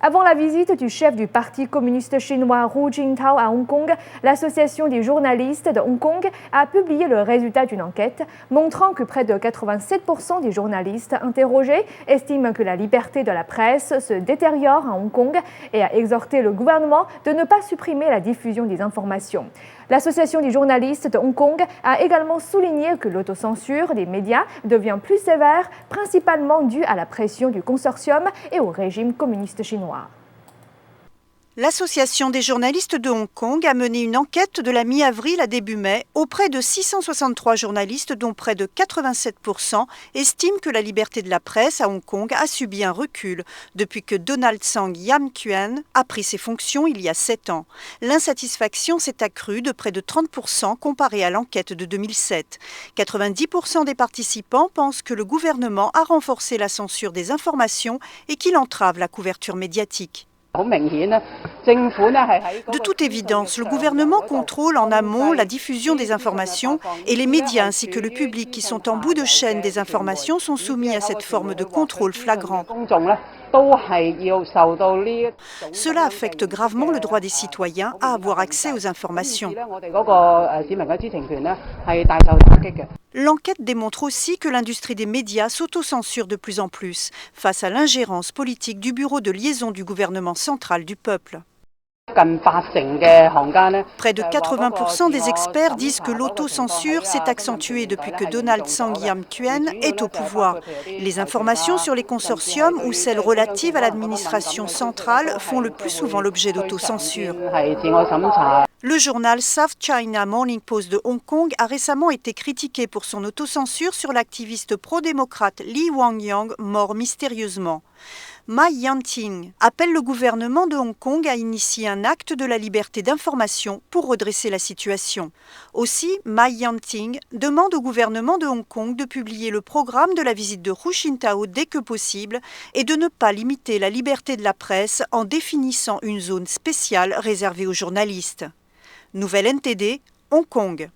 Avant la visite du chef du Parti communiste chinois Hu Jintao à Hong Kong, l'Association des journalistes de Hong Kong a publié le résultat d'une enquête montrant que près de 87% des journalistes interrogés estiment que la liberté de la presse se détériore à Hong Kong et a exhorté le gouvernement de ne pas supprimer la diffusion des informations. L'Association des journalistes de Hong Kong a également souligné que l'autocensure des médias devient plus sévère, principalement due à la pression du consortium et au régime communiste chinois. L'Association des journalistes de Hong Kong a mené une enquête de la mi-avril à début mai auprès de 663 journalistes dont près de 87% estiment que la liberté de la presse à Hong Kong a subi un recul depuis que Donald Tsang Yam-kuen a pris ses fonctions il y a 7 ans. L'insatisfaction s'est accrue de près de 30% comparé à l'enquête de 2007. 90% des participants pensent que le gouvernement a renforcé la censure des informations et qu'il entrave la couverture médiatique. De toute évidence, le gouvernement contrôle en amont la diffusion des informations et les médias ainsi que le public qui sont en bout de chaîne des informations sont soumis à cette forme de contrôle flagrant. Cela affecte gravement le droit des citoyens à avoir accès aux informations. L'enquête démontre aussi que l'industrie des médias s'autocensure de plus en plus face à l'ingérence politique du bureau de liaison du gouvernement central du peuple. Près de 80% des experts disent que l'autocensure s'est accentuée depuis que Donald Tsang Yam-kuen est au pouvoir. Les informations sur les consortiums ou celles relatives à l'administration centrale font le plus souvent l'objet d'autocensure. Le journal South China Morning Post de Hong Kong a récemment été critiqué pour son autocensure sur l'activiste pro-démocrate Li Wangyang, mort mystérieusement. Ma Yanting appelle le gouvernement de Hong Kong à initier un acte de la liberté d'information pour redresser la situation. Aussi, Ma Yanting demande au gouvernement de Hong Kong de publier le programme de la visite de Hu Jintao dès que possible et de ne pas limiter la liberté de la presse en définissant une zone spéciale réservée aux journalistes. Nouvelle NTD, Hong Kong.